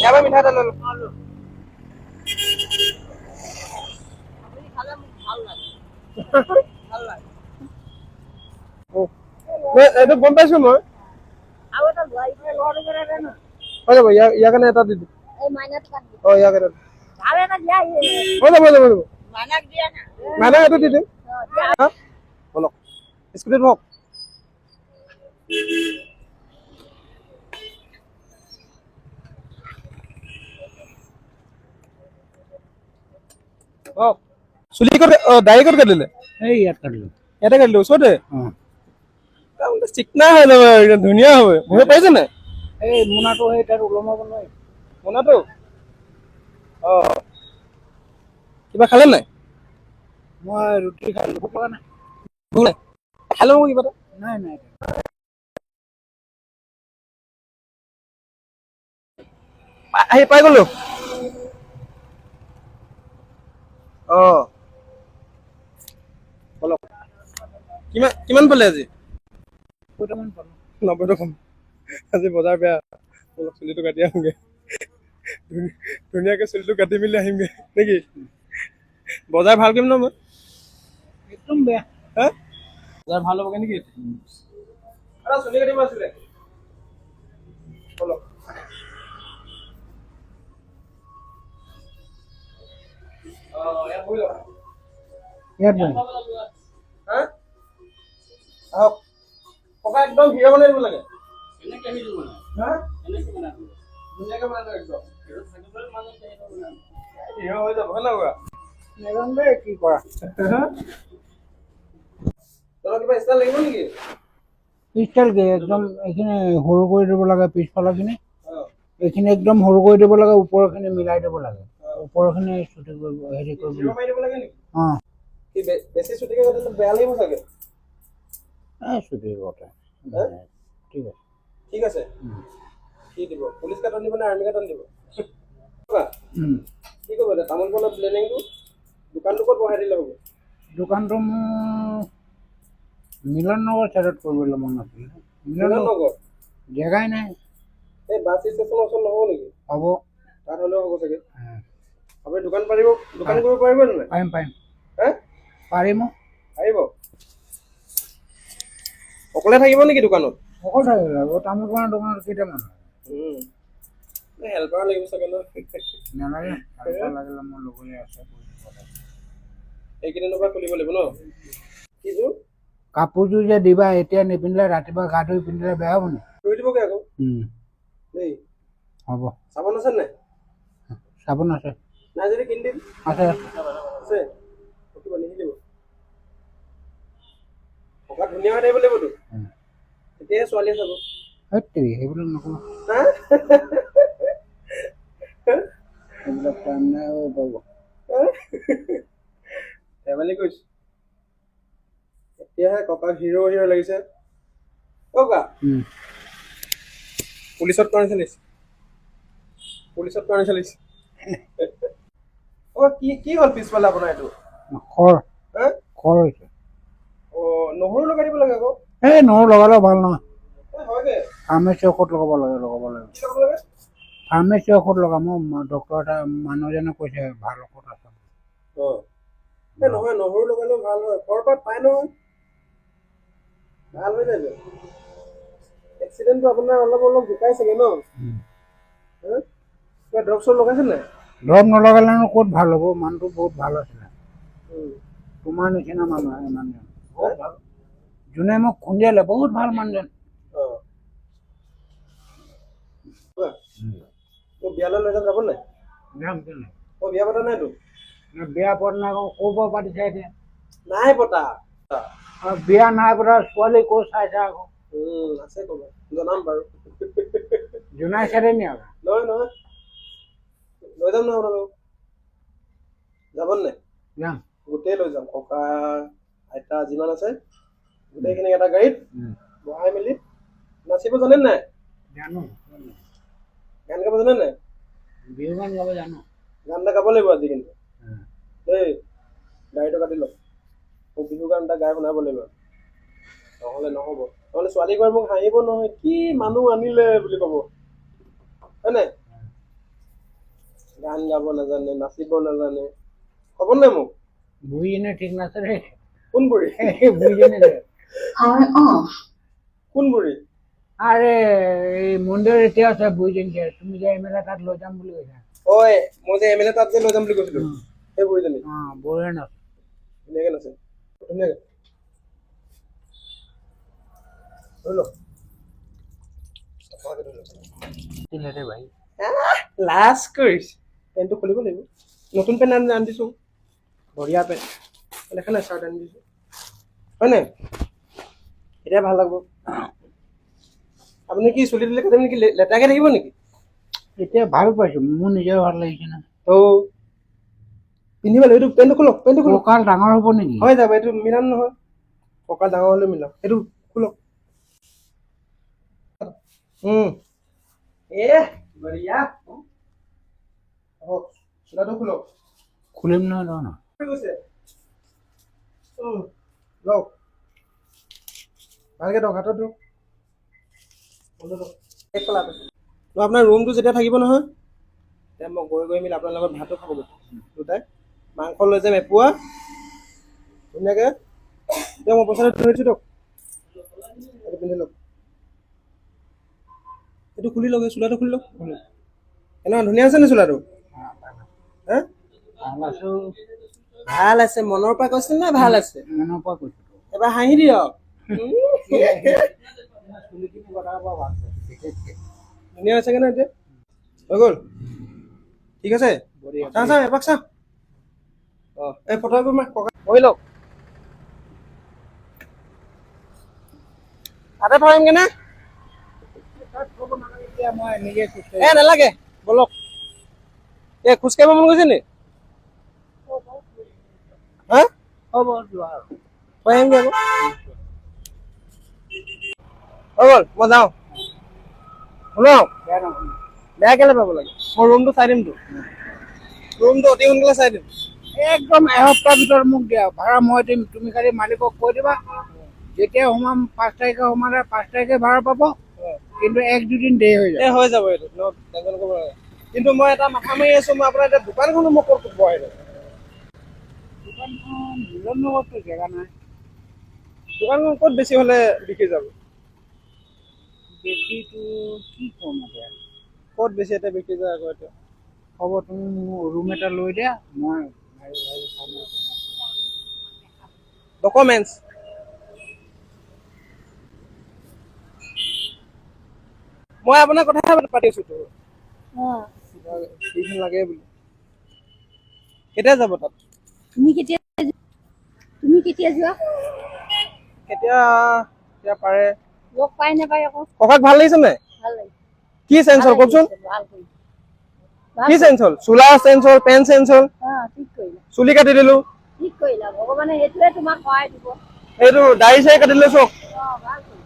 ইয়াৰ পৰা মিঠাই এটা লৈ লওঁ। এইটো গম পাইছো মই। হৈ যাব ইয়াৰ কাৰণে এটা দি দিম। ইয়াক এটা হৈ যাব মাইনাক এইটো দি দিম। বলক স্কুটিত হওক। চুলি ক'ত দাড়ি ক'ত কাটিলে? এই ইয়াত কাটিলো। ইয়াতে কাটিলে ওচৰতে? চিকনা হৈ যাব ধুনীয়া হবে। বহিব পাৰিছে নাই? এই মোনাটো সেই তাত ওলমাব নোৱাৰি। মোনাটো কিবা খালে নাই? মই ৰুটি খালো। ভোক লগা নাই। ভোক নাই? খালো মোক কিবা এটা। নাই নাই। আহি পাই গলো। বলক কিমান পালে আজি? 90 মান পালো। 90 টকা। আজি বজাৰ বেয়া। অলপ চুলিটো কাটি আহোগে। ধুনীয়াকে চুলিটো কাটি মেলি আহিমগে নেকি? বজাৰ ভাল কৰিম ন মই? একদম বেয়া। হা বজাৰ ভাল হ'বগে নেকি? চুলি কাটিব আছিলে। বলক ইয়াত বহি। আহক ককা একদম হিৰ' বনাই দিব লাগে। ধুনীয়াকে বনাই দিয়ক একদম হিৰ' হৈ যাব হয় না ককা? নাজানো দেই কি কৰা। তই কিবা ষ্টাইল লাগিব নেকি? ষ্টাইল কি একদম এইখিনি সৰু কৰি দিব লাগে পিছফালৰখিনি। এইখিনি একদম সৰু কৰি দিব লাগে, ওপৰখিনি মিলাই দিব লাগে। ওপৰখিনি চুটি কৰিব হেৰি কৰিব লাগে নেকি? কি বেছি চুটিকে কাটিলে বেয়া লাগিব চাগে। চুটি কটা ঠিক আছে। ঠিক আছে কি দিব? পুলিচ কাটন দিব নে আৰ্মি কাটন দিব? কি কৰিব এতিয়া তামোল পাণৰ প্লেনিংটো দোকানটো ক'ত বহাই দিলে হ'ব? দোকানটো মোৰ মিলন নগৰ চাইডত কৰিবলৈ মন আছিল। মিলন নগৰ জেগাই নাই। এই বাছ ষ্টেচনৰ ওচৰত নহ'ব নেকি? হ'ব। তাত হ'লেও হ'ব চাগে। আপুনি দোকান কৰিব পাৰিব নে? পাৰিম পাৰিম পাৰিব। অকলে থাকিব নেকি দোকানত? অকল থাকিব। তামোল পাণৰ দোকানত কেইটামান হেল্পাৰ লাগিব চাগে ন? নালাগে। হেল্পাৰ লাগিলে মোৰ লগৰীয়া আছে। এইকেইদিনৰ পৰা খুলিব লাগিব ন? কিযোৰ? কাপোৰযোৰ যে দিবা এতিয়া নিপিন্ধিলে ৰাতিপুৱা গা ধুই পিন্ধিলে বেয়া হ'ব নেকি? ধুই দিবগে আকৌ দেই। হ'ব। চাবোন আছে নাই? চাবোন আছে। নাই যদি কিনি দিম। আছে? নিদিব ককা ধুনীয়া হৈ থাকিব লাগিবতো। তেতিয়াহে ছোৱালীয়ে চাব। সেইবিলাক নকওঁ। সেইবিলাক টাইম নাই পাব। ধেমালি কৰিছো। এতিয়াহে ককাক হিৰ' লাগিছে। ককা পুলিচত কাৰণে চলিছে। কি হ'ল পিছফালে আপোনাৰ এইটো? খৰ হৈছে। নহৰু লগাই দিব লাগে আকৌ। এই নহৰু লগালে ভাল নহয়। হয়গে ফাৰ্মাচী ঔষধ লগাব লাগে। ফাৰ্মাচী ঔষধ লগাম। ডক্তৰ এটা মানুহ এজনে কৈছে ভাল ঔষধ আছে। নহয় নহৰু লগালেও ভাল হয়। খৰপাত পাই নহয় ভাল হৈ যায়। এক্সিডেণ্টটো আপোনাৰ অলপ ঢুকাই চাগে ন? কিবা দৰৱ চৰৱ লগাইছে নাই? দৰৱ নলগালেনো ক'ত ভাল হ'ব? মানুহটো বহুত ভাল আছিলে। তোমাৰ নিচিনা মানুহ মানুহজন বহুত ভাল। যোনে মোক খুন্দিয়ালে বহুত ভাল মানুহজন। বিয়ালৈ লৈ যাব নাই? বিয়া পতা নাইতো? বিয়া পতা নাই ক'ৰ পৰা পাতিছে এতিয়া? নাই পতা। বিয়া নাই পতা ছোৱালী ক'ত চাইছে আকৌ? আছে ক'বা জনাম বাৰু। জোনাইছে নি আকৌ? নহয় লৈ যাম নহয় আপোনালোক। যাব নাই? যাম। গোটেই লৈ যাম। ককা আইতা যিমান আছে গোটেইখিনি এটা গাড়ীত বহাই মেলি। নাচিব জানে নাই? জানো। গান গাব জানে নাই? বিহু গান গাব জানো। গান এটা গাব লাগিব আজি কিন্তু দেই। গাড়ীটো কাটি লওক। বিহু গান এটা গাই শুনাব লাগিব। নহ'লে নহ'ব। নহ'লে ছোৱালী ঘৰ মোক হাঁহিব নহয়, কি মানুহ আনিলে বুলি ক'ব হয় নাই? গান গাব নাজানে, নাচিব নাজানে, ক'ব নাই মোক? বুঢ়ীজনী ঠিক নাছিলে। কোন বুঢ়ী? বুঢ়ীজনী কোন বুঢ়ী? আৰে এই মন্দিৰ এতিয়া আছে বুঢ়ীজনী যে তুমি যে এমএলএ তাত লৈ যাম বুলি কৈছা। ঐ মই যে এমএলএ তাত যে লৈ যাম বুলি কৈছিলো সেই বুঢ়ীজনী বঢ়িয়া নাচ ধুনীয়াকে নাচে ধুনীয়াকে ধৰি লওক ভাই লাজ কৰিছ পেণ্টটো খুলিব লাগিব নতুন পেণ্ট আনি দিছো বঢ়িয়া পেণ্ট দেখা নাই চাৰ্ট আনি দিছো হয় নাই এতিয়া ভাল লাগিব আপুনি কি চুলি দিলে কাটিম নেকি লেতেৰাকে থাকিব নেকি এতিয়া ভাল পাইছো মোৰ নিজে ভাল লাগিছে না তো পিন্ধিব লাগিব এইটো পেণ্টটো খোলক কঁকাল ডাঙৰ হ'ব নেকি হৈ যাব এইটো মিলাম নহয় কঁকাল ডাঙৰ হ'লে মিলাম এইটো খোলক এ বঢ়িয়া চোলাটো খোলক খুলিম নহয় ন কৈছে লওক ভালকে দিয়ক হাতত দিয়ক আপোনাৰ ৰুমটো যেতিয়া থাকিব নহয় তেতিয়া মই গৈ মেলি আপোনাৰ লগত ভাতো খাব দুটাই মাংস লৈ যাম এপোৱা ধুনীয়াকে দিয়ক মই পইচাটো ধৰিছোঁ দিয়ক এইটো পিন্ধি লওক এইটো খুলি লওক এই চোলাটো খুলি লওক এনেকুৱা ধুনীয়া আছে নে চোলাটো হা ভাল আছে মনৰ পৰা কৈছিল নে ভাল আছে মনৰ পৰা কৈছো এবাৰ হাঁহি দিয়ক ধুনীয়া হৈছেগে ন এতিয়া হৈ গ'ল ঠিক আছে চাওঁ এপাক চাওঁ অঁ এই ফটোবোৰ মাৰ ককা হৈ লওক তাতে থৰিমগে নে মই নিজে এ নালাগে বলক এই খোজকাঢ়িব মন গৈছে নি হা হ'ব যোৱা থৈ আহিমগে আকৌ হৈ গ'ল মই যাওঁ শুনক বেয়া কেলে পাব লাগে মই ৰুমটো চাই দিমতো ৰুমটো অতি সোনকালে চাই দিম একদম এসপ্তাহ ভিতৰত মোক দিয়া ভাড়া মই দিম তুমি খালি মালিকক কৈ দিবা যেতিয়া সোমাম 5 তাৰিখে সোমালে 5 তাৰিখে ভাড়া পাব কিন্তু 1-2 দিন দেৰি হৈ যায় হৈ যাব এইটো টেনচন কৰিব নালাগে কিন্তু মই এটা মাথা মাৰি আছো মই আপোনাৰ এতিয়া দোকানখনো মই ক'ত বহাই দিম দোকানখন মিলননগৰতো জেগা নাই দোকানখন ক'ত বেছি হ'লে বিক্ৰী যাব বেছিটো কি ক'ম এতিয়া ক'ত বেছি এটা বিক্ৰী যায় আকৌ এতিয়া হ'ব তুমি মোৰ ৰুম এটা লৈ দিয়া মই ডকুমেণ্টছ মই আপোনাৰ কথা পাতি আছো তো লাগে বুলি কেতিয়া যাব তাত তুমি কেতিয়া যোৱা কেতিয়া পাৰে লগ পাই নাপাই আকৌ ককাক ভাল লাগিছে নাই ভাল লাগে কি চেঞ্জ হ'ল কওকচোন ভাল কৰি কি চেঞ্জ হ'ল চোলা চেঞ্জ হ'ল পেণ্ট চেঞ্জ হ'ল ঠিক কৰিলা চুলি কাটি দিলো ঠিক কৰিলা ভগৱানে সেইটোৱে তোমাক সহায় দিব এইটো দাড়ি চাৰি কাটি দিলো চব ভাল কৰিলা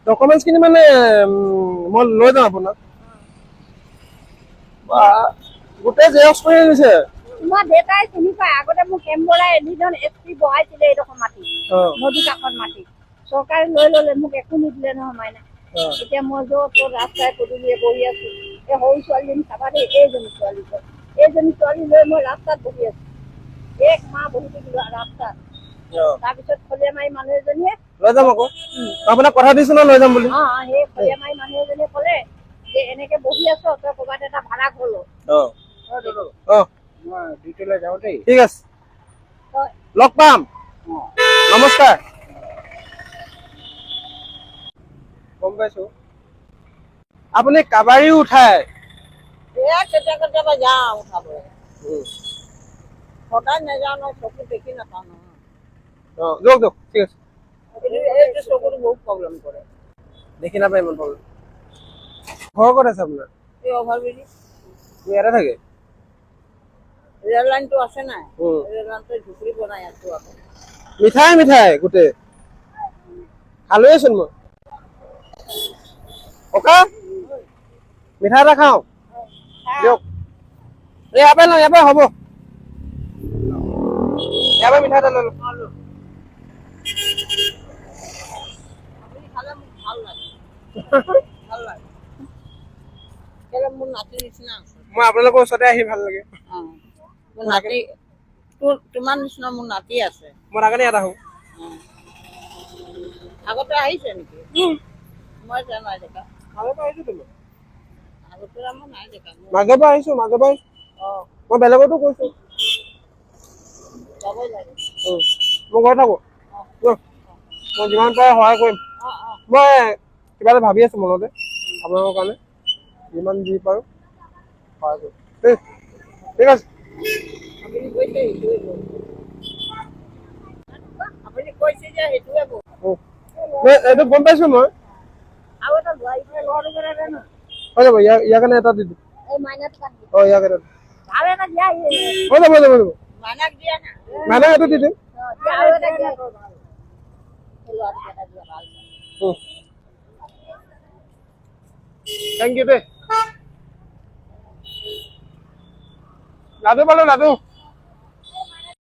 ডকুমেণ্টছ খিনি মানে মই লৈ যাম আপোনাক গোটেই জেৰক্স কৰি আনিছে তোমাৰ দেউতাই চিনি পায় আগতে মোক কেম্বৰাই এদিন SP বহাইছিলে এইডোখৰ মাটি নদী কাষত মাটি চৰকাৰে লৈ ল'লে মোক একো নিদিলে নহয় মাইনা এতিয়া মই য'ত ৰাস্তাই পদূলিয়ে বহি আছো এই সৰু ছোৱালীজনী চাবা দেই এইজনী ছোৱালী লৈ মই ৰাস্তাত বহি আছো 1 মাহ বহি থাকিলো ৰাস্তাত তাৰপিছত খলিয়া মাৰি মানুহ এজনীয়ে লৈ যাম আকৌ আপোনাক কথা দিছো ন লৈ যাম বুলি সেই খলিয়া মাৰি মানুহ এজনীয়ে ক'লে যে এনেকে বহি আছ তই ক'ৰবাত এটা ভাড়া ঘৰ ল মই ডিউটিলৈ যাওঁ দেই ঠিক আছে লগ পাম নমস্কাৰ গম পাইছো আপুনি কাবাৰীও উঠায় কেতিয়াবা যাওঁ উঠাবলৈ সদায় নাযাওঁ ন চকু দেখি নাপাওঁ নহয় দিয়ক ঠিক আছে এইটো চকুটো বহুত প্ৰব্লেম কৰে দেখি নাপায় ইমান প্ৰব্লেম ঘৰ ক'ত আছে আপোনাৰ এই অভাৰব্ৰিজ ইয়াতে থাকে ৰেল লাইনটো আছে নাই ৰেল লাইনটো ঝুপৰি বনাই আছো আকৌ মিঠাই গোটেই খালোৱেচোন মই ককা মিঠাই এটা খাওঁ দিয়ক ইয়াৰ পৰা হ'ব ইয়াৰ পৰা মিঠাই এটা লৈ লওঁ আপুনি খালে মোক ভাল লাগে কেলে মোৰ নাতি নিচিনা আছে মই আপোনালোকৰ ওচৰতে আহি ভাল লাগে মোৰ নাতি তোমাৰ নিচিনা মোৰ নাতি আছে মই তাকাৰণে ইয়াত আহোঁ আগতে আহিছে নেকি মই জানো নাই দেখা মাজৰ পৰা আহিছোঁ তুমি আগতে মই নাই দেখা মাজৰ পৰা আহিছোঁ মই বেলেগতো কৈছোঁ যাব লাগে মই ঘৰত থাকোঁ মই যিমান পাৰে সহায় কৰিম মই কিবা এটা ভাবি আছোঁ মনতে আপোনালোকৰ কাৰণে যিমান যি পাৰোঁ সহায় কৰিম ঠিক আছে আপুনি কৈছে যে সেইটোৱে এইটো গম পাইছোঁ মই আৰু এটা ল'ৰাটো জানো হৈ যাব ইয়াৰ কাৰণে এটা দি দিম এই মাইনাটো কাটি ইয়াক এটা আৰু এটা দিয়া হৈ যাব মাইনাক দিয়া না মাইনাক এইটো দি দিম আৰু এটা দিয়া ল'ৰাটো এটা দিয়া ভাল থেংক ইউ দেই লাডু পালোঁ লাডু